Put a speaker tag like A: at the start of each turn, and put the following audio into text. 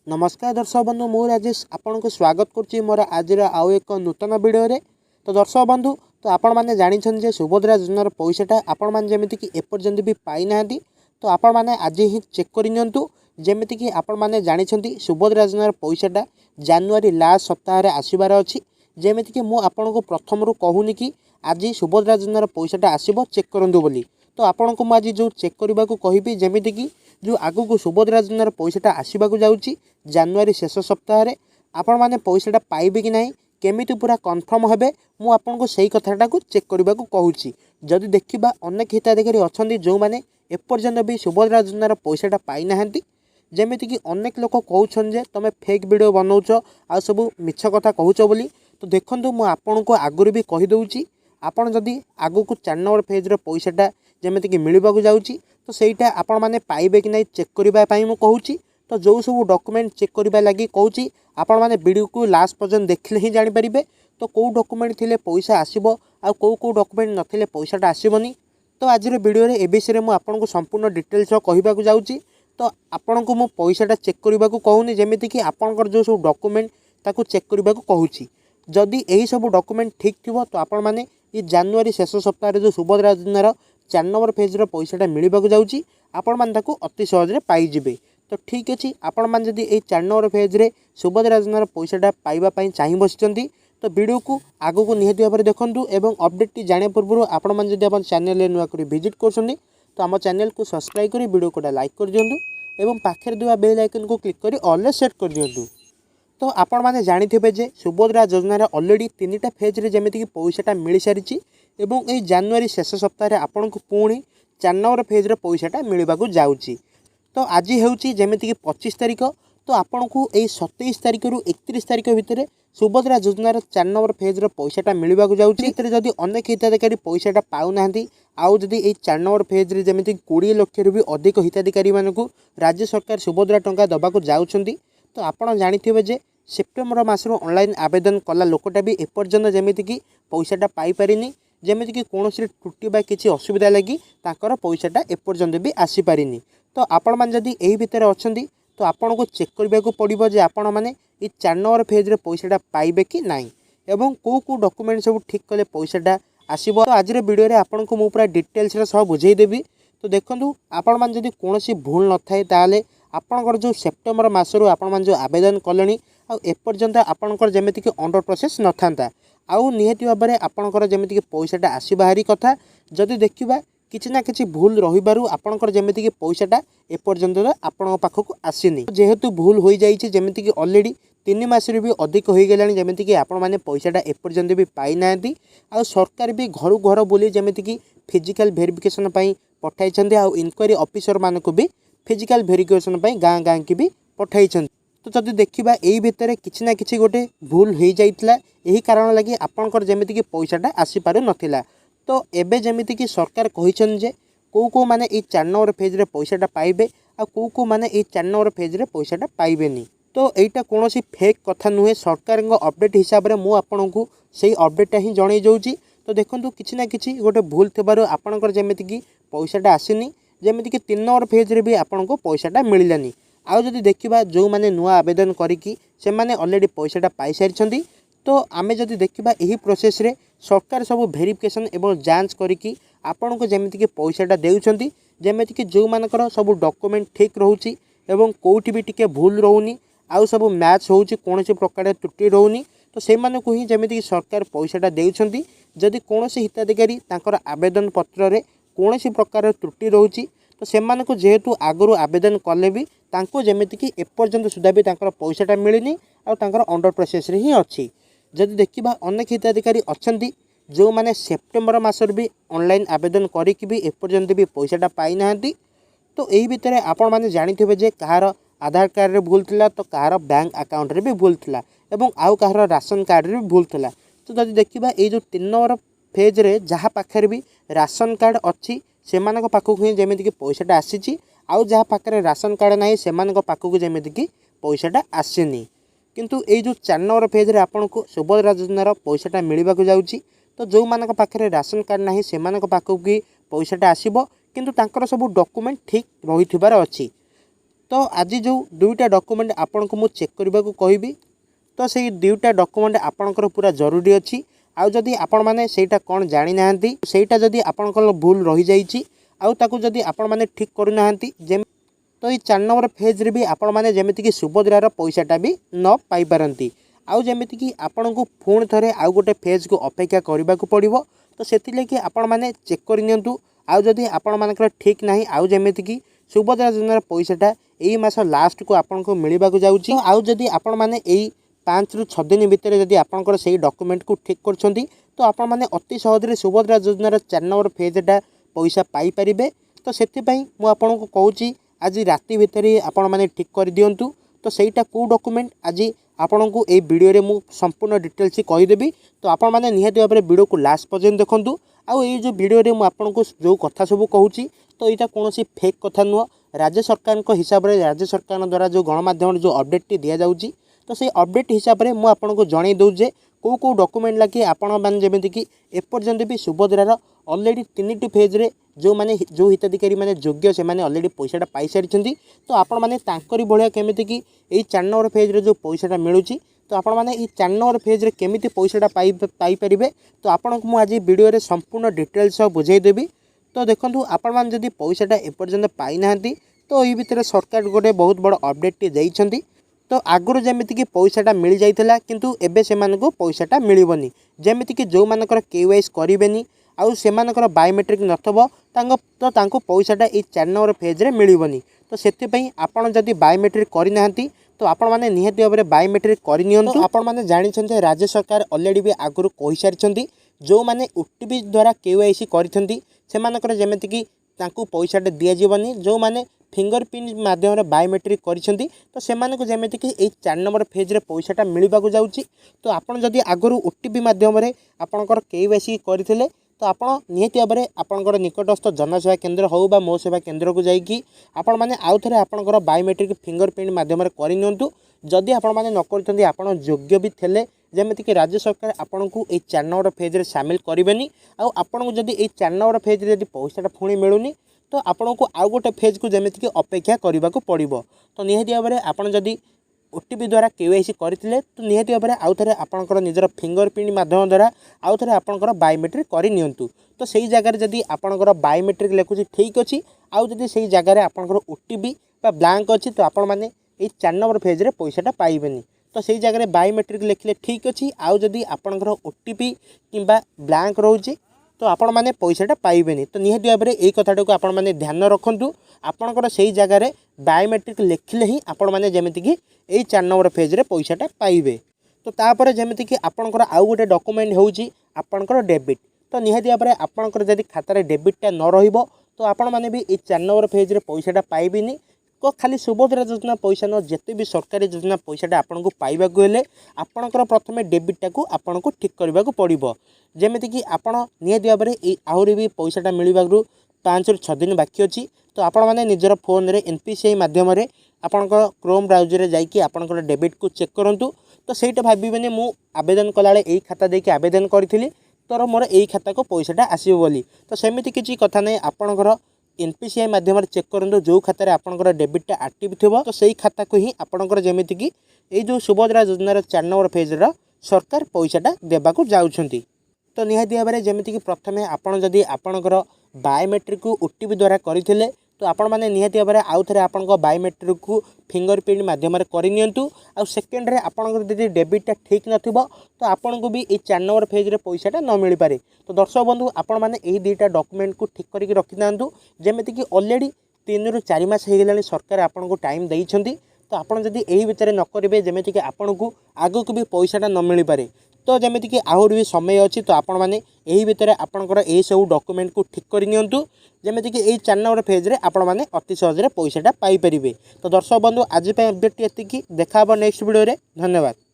A: नमस्कार दर्शक बंधु मु राजेश आपन को स्वागत करुच्ची मोर आज आउ एक नूतन वीडियो रे। तो दर्शक बंधु तो आपण मैंने जानी जे सुभद्रा योजनार पैसाटा आपण मैंने जमीती कि एपर्यंत भी पाई ना तो आपण मैंने आज ही चेक करनियंतु जमीती कि आपण मैंने जानी सुभद्रा योजनार पैसाटा जानुआरी लास्ट सप्ताह आसबार अच्छी जमीती कि मु आपन को प्रथम रू कहूनी कि आज सुभद्रा योजनार पैसाटा आसब चेक करूँ बोली। तो आपण को आज जो चेक करने को कहबी जमीती कि जो आगु को सुभद्रा योजनार पैसाटा आसवाक जाऊँगी जानुआरी शेष सप्ताह आपण मैंने पैसाटा पाइबे कि नहीं केमिति पूरा कन्फर्म हेबे मु आपन को सही कथाटा को चेक करने को कहूँ। जदि देखा अनेक हिताधिकारी अच्छा जो मैंने एपर्यंत भी सुभद्रा योजनार पैसाटा पाई ना जमीती कि अनेक लोक कहउछन जे तुम फेक वीडियो बनाऊच आ सब मिछ कथा कहूच बोली। तो देखो मुझे आपन को आगुरी भी कहीदे आपड़ जदि आगु को 4 नंबर फेज पैसाटा जमीती कि मिलवाक जाऊँगी तो सहीटा आपण मैंने पाइबे कि नहीं चेक करने मुझे कहूँ। तो जो सब डॉक्यूमेंट चेक करने लगी कहूँ आपण मैंने वीडियो को लास्ट पर्यंत देखले ही जानीपारे तो कौ डॉक्यूमेंट थिले पैसा आसब आ कौ डॉक्यूमेंट नथिले पैसाटा आसबनी। तो आज वीडियो ए विषय में आपन को संपूर्ण डिटेल्स कहवाक जाऊँगी। तो आपन को मु पैसाटा चेक करने को कहूनी जमीती कि आपनकर जो सब डॉक्यूमेंट ताकू चेक करने को कहूँ। जदि यही सब डॉक्यूमेंट ठीक थी तो आपण मैंने ये जानुआरी शेष सप्ताह जो सुभद्रा योजनार 4 नंबर फेज पैसाटा मिलवाक जाऊँगी आपण मैंने अति सहज पाइबे। तो ठीक अच्छे आपण मैंने जदि ये 4 नंबर फेज सुभद्रा योजनार पैसाटा पाइबापी चाह बसी तो वीडियो को आगू को निहाती भाव में देखूँ एवं अपडेट जाने पूर्व आपण मैंने जब चैनल नुआ कर विजिट कर तो आम चैनल को सब्सक्राइब कर वीडियो को लाइक कर दिंतु एवं पाखे दुआ बेल आइकन को क्लिक कर ऑल सेट कर दिंतु। तो आपण मैंने जानी जे सुभद्रा योजनार ऑलरेडी 3टा फेज रे जमीती कि पैसाटा मिल सारी एवं ये जानुआरी शेष सप्ताह आपण को पुणी 4 नंबर फेज पैसाटा मिलवाक जाऊँगी। तो आज होची जमीती कि 25 तारीख तो आपण को यही 27 तारीख रु 31 तारीख भितर सुभद्रा योजनार 4 नंबर फेज पैसाटा मिलवाक जाऊँगी। जदि अनेक हिताधिकारी पैसाटा पाऊना आउ जदि ये 4 नंबर फेज जमीती 20 लाख रु भी अधिक हिताधिकारी मानक राज्य सरकार सुभद्रा टंका दबाक जाउछंती। तो आपण जानिथिबे जे सेप्टेम्बर मासर ऑनलाइन आवेदन कला लोकटा भी एपर्यंत जमीती कि पैसाटा पाई पारिनी जमीती कि कौन त्रुटि बा किसी असुविधा लगी तांकर पैसाटा एपर्यंत भी आसी पारिनी। तो आपण मैंने जदि यही भितर अच्छी तो आपण को चेक करने को पड़ो जे आपण मैंने ये 4 नंबर फेज पैसाटा पाइबे कि नहीं एवं कौ डॉक्यूमेंट सब ठीक कले पैसाटा आसब। तो आज वीडियो रे आपण को मु पूरा डिटेल्स सह बुझेदेवी। तो देखो आपण मैंने जदि कौन भूल न थाए ताले आपणकर जो सेप्टेम्बर मासरू आपण मैंने जो आवेदन कले एपर्यंत आपणकर जमीती कि अंडर प्रोसेस न था आउ निहाती भाव में आपणकर जमीती कि पैसाटा आसबाहारी कथा जदि देखा किसी ना किसी भूल रही आपणकर जमीती कि पैसाटा एपर्यंत आपण पाखक आसीनी जेहेतु भूल हो जाइए जमीती कि ऑलरेडी 3 मासरू भी अधिक हो गलानी जमीती कि आपण मैंने पैसाटा एपर्यंत भी पाई ना आ सरकार भी घर घर बोली जमीती कि फिजिकल वेरिफिकेशन पठाई आउ इनक्वारी ऑफिसर मानक भी फिजिकल वेरिफिकेशन गाँ गाँ की भी पठाई। तो जब देखा यही भितर किसी ना किसी गोटे भूल हो जाइए यही कारण लगी आपणकर जमीती कि पैसाटा आसीपार नाला। तो एबे जमीती कि सरकार कहिछन जे कौ माने ये 4 नंबर फेज पैसाटा पाइबे आ कौ माने ये 4 नंबर फेज पैसाटा पाइबेनी। तो यहीटा कौन फेक कथा नुहे सरकार अपडेट हिसाब से मुझे से अपडेटा ही जन जाऊँगी। तो देखो किसी ना कि गोटे भूल थी आपणकर जमीती कि पैसाटा आसीनी जमीती कि 3 नंबर फेज भी आपन को पैसाटा मिललानी। आउ जदि देखा जो मैंने नुआ आवेदन करी से माने ऑलरेडी पैसाटा पाई सारी। तो आमे जदि देखा यही प्रोसेस रे सरकार सब वेरिफिकेशन एवं जांच करी आपण को जमीती कि पैसाटा देउछंती जमीती कि जो मानकर सब डॉक्यूमेंट ठीक रोची एवं कोठी भी टिके भूल रोनी आउ सब मैच होउची कौन प्रकार त्रुटि रोनी। तो से माने को ही जमीती कि सरकार पैसाटा देउछंती जदि कौन हिताधिकारी तांकर आवेदन पत्र रे कौन प्रकार त्रुटि रोची तो से माने को जेहेतु आगु आवेदन कले भी तांको जमीती कि एपर्यंत सुधा भी तांकर पैसाटा मिलनी आ तांकर अंडर प्रोसेस रे ही अच्छी। जदि देखा अनेक हिताधिकारी अच्छा जो मैंने सेप्टेम्बर मासर भी ऑनलाइन आवेदन करी भी एपर्यंत भी पैसाटा पाई ना। तो यही भितर आपण मैंने जानी जे कहार आधार कार्ड रे भूल थिला तो कहार बैंक अकाउंट रे भी भूल थिला एवं आउ कहार राशन कार्ड रे भी भूल थिला। तो जदि देखा ये जो 3 नंबर फेज रे जहाँ पाखे भी राशन कार्ड अच्छी से पाखक ही जमीती कि पैसाटा आसी आउ जहाँ पाखे राशन कार्ड ना से पाखक जमीती कि पैसाटा आसीनी। किंतु ये जो 4 नंबर फेज रे आपन को सुभद्रा योजनार पैसाटा मिलवाक जाऊँगी। तो जो मान पाखे राशन कार्ड ना से पाखक पैसाटा आसब किंतु तांकर सब डॉक्यूमेंट ठीक रही अच्छी। तो आज जो दुईटा डॉक्यूमेंट आपन को मु चेक करने को कहबी तो से दुईटा डॉक्यूमेंट आपणकर पूरा जरूरी अच्छी आउ जदि आपण मैंने सेटा कौन जानी ना सेटा जदि आपणकर भूल रही जाइए आउ ताकू जदि आपण मैंने ठीक करूना तो ये 4 नंबर फेज रे भी आपण मैंने जमीक सुभद्रार पैसाटा भी न पाई पारती आउ जमीक आपण को पुणी थे आउ गोटे फेज को अपेक्षा करने को पड़ो तो से आपण मैंने चेक करनी आउ जदि आपण मानकर ठीक ना आउ जमीक सुभद्रा योजनार पैसाटा यही मास लास्ट को आपण को मिलवा जाऊँगी आउ जदि आपण मैंने 5 ରୁ 6 दिन भितर जदि आपंकर से डॉक्यूमेंट को ठीक कर तो आपण मैंने अति सहज सुभद्रा योजनार 4 नंबर फेजटा पैसा पाई पारे तो से मुझे कहूँ आज राति भितर ही आपण मैंने ठीक कर दिंतु तो सहीटा कौ डॉक्यूमेंट आज आपण को ये वीडियो मु संपूर्ण डिटेल्स कहीदेवी तो आपण मैंने निहाती भाव में वीडियो को लास्ट पर्यंत देखूँ आउ ये जो वीडियो मुझे जो कथा सब कहूँ तो यहाँ कौन फेक कथा नुह राज्य सरकार हिसाब से राज्य सरकार द्वारा जो गणमाध्यम जो अपडेट दि जाऊँगी तो से अपडेट हिसाब से मुझे जन दूचे कौ डॉक्यूमेंट लगे आपण मैंने जमीक एपर्यंत भी सुभद्रार ऑलरेडी 3टी फेज रे जो माने जो हिताधिकारी माने योग्य से माने ऑलरेडी पैसाटा पाई सारी तो आपण मैंने तांकरी भलिया केमिति कि यही 4 नंबर फेज रे जो पैसाटा मिलूची तो आपण मैंने ये 4 नंबर फेज रे केमिति पैसाटा पाई पारे तो आपण को आज वीडियो रे संपूर्ण डिटेल्स बुझेदेवी तो देखो आपण मैंने जदि पैसाटा एपर्यंत पाई ना तो ये भितर सरकार गोटे बहुत बड़ अपडेट देइछंती तो आगुरी जमीक पैसाटा मिल जाइथिला किंतु एबे सेमानकु पैसाटा मिलबनी जमीक कि जो मानकर केवाईसी करेनि आउ सेमानकर बायोमेट्रिक नथबो तो तांको पैसाटा ये 4 नंबर फेज रे मिलबनी तो सेथिपई आपण जदि बायोमेट्रिक करिनाहंती तो आपण माने निहाती भाव में बायोमेट्रिक करनियंतु आपण माने जानिछन्ते राज्य सरकार ऑलरेडी भी आगुरी कहि सारिछन्ती जो माने ओटीपी द्वारा केवाईसी करिथन्ती सेमानकर जमीक कि तांको पैसाटा दिया जीवनी जो माने फिंगरप्रिंट माध्यम बायोमेट्रिक करिसेंती तो सेमानक जमीक कि 4 नंबर फेज रे पैसाटा मिलवा जाऊँगी तो आपण जदि आगुरी ओटीपी माध्यम आपणकर केवाईसी करथिले तो आपण निहाती भाव में आपणकर निकटस्थ जनसेवा केन्द्र हो बा मो सेवा केन्द्र को जाइए आपण मैंने आउ थे आपणकर बायोमेट्रिक फिंगरप्रिंट माध्यम करनियंतु जदि आपण मैंने न करथन्ती आपण योग्य भी थे जमीक राज्य सरकार आपन को ये 4 नंबर फेज रे शामिल करेनि आउ आपण को जदि ये 4 नंबर फेज रे जदि पैसाटा पुणी मिलूनी तो आपण को आउ गोटे फेज को जमीक अपेक्षा करने को पड़ो तो निहाती भाव में आपड़ जदि ओटीपी द्वारा केवाईसी करथिले तो निहाती भाव में आउ थे आपणकर निजर फिंगरप्रिंट माध्यम द्वारा आउ थे आपणकर बायोमेट्रिक करनियंतु तो सही जगह जदि आपणकर बायोमेट्रिक लिखुची ठीक अच्छी आउ जदि सही जगह आपणकर ओटीपी बा ब्लैंक अच्छी तो आपण मैंने ये 4 नंबर फेज रे पैसाटा पाइबेनी तो सही जगह बायोमेट्रिक लिखले ठीक अच्छी आउ जदि आपणकर ओटीपी किंबा ब्लैंक रोचे तो आपण मैंने पैसाटा पाइबेनी तो निहाती भाव में यही कथाटा को आपण मैंने ध्यान रखुँ आपणकर सही जगह बायोमेट्रिक लिखले ही आपण मैंने जमीक यही 4 नंबर फेज रे पैसाटा पाइबे तो तापर जमीक आपणकर आउ गोटे डॉक्यूमेंट होउची आपणकर डेबिट तो निहाती भाव में आपणकर जदि खातार डेबिटटा न रहिबो तो आपण मैंने भी ये 4 नंबर फेज रे पैसाटा पाइबेनी तो खाली सुभद्रा योजना पैसा न जिते भी सरकारी योजना पैसाटा आपन को पाइबा को हेले आपणकर प्रथमे डेबिटा को आपन को ठीक करबा को पड़िबो जेमिति कि आपण निहाती भाव में आहुरी भी पैसाटा मिलवारू 5 ରୁ 6 दिन बाकी अच्छी तो आपण मैंने निजर फोन रे एनपीसीआई माध्यम आपणकर क्रोम ब्राउजर रे जाइए आपणकर डेबिट को चेक करंतु तो सेटा भाबिबेनी मु आवेदन कलाळे एई खाता देके आवेदन करथिली तोर मोर एई खाता को पैसाटा आसीबो बोली तो सेमिति किछि कथा नै आपणकर एनपीसीआई माध्यम चेक करूँ जो खातार आपंकर डेबिटा एक्टिव थी तो सही खाता को ही आपंकर जमीक ये जो सुभद्रा योजनार 4 नंबर फेज सरकार पैसाटा देवाक जाऊँगी तो निहाती भाव में जमीक प्रथमे आपड़ जदि आपणकर बायोमेट्रिक को ओटीपी द्वारा करथिले तो आपण मैंने निहाती भाव में आउ थे आपण बायोमेट्रिक को फिंगरप्रिंट माध्यम करनियंतु आ सेकेंड रे आपणकर जदि डेबिटा ठीक नथिबो तो आपण को भी ये 4 नंबर फेज रे पैसाटा न मिल पारे तो दर्शक बंधु आपण मैंने यही 2टा डॉक्यूमेंट को ठीक करके रखि थांतु जेमिति कि ऑलरेडी 3 ରୁ 4 मास हो गलानी सरकार आपण को टाइम देइछंती तो आपण जदि एही भितर न करिवे जेमिति कि आपण को आगो को भी पैसाटा न मिल पारे तो जमीक कि आहुरी भी समय अच्छी तो आपण मैंने यही भितर आपणकर यही सब डॉक्यूमेंट को ठीक करनियंतु जमीक कि यही 4 नंबर फेज रे आपण मैंने अति सहज पैसाटा पाई परिबे तो दर्शक बंधु आज अपडेट एतिकी देखा नेक्स्ट वीडियो रे धन्यवाद।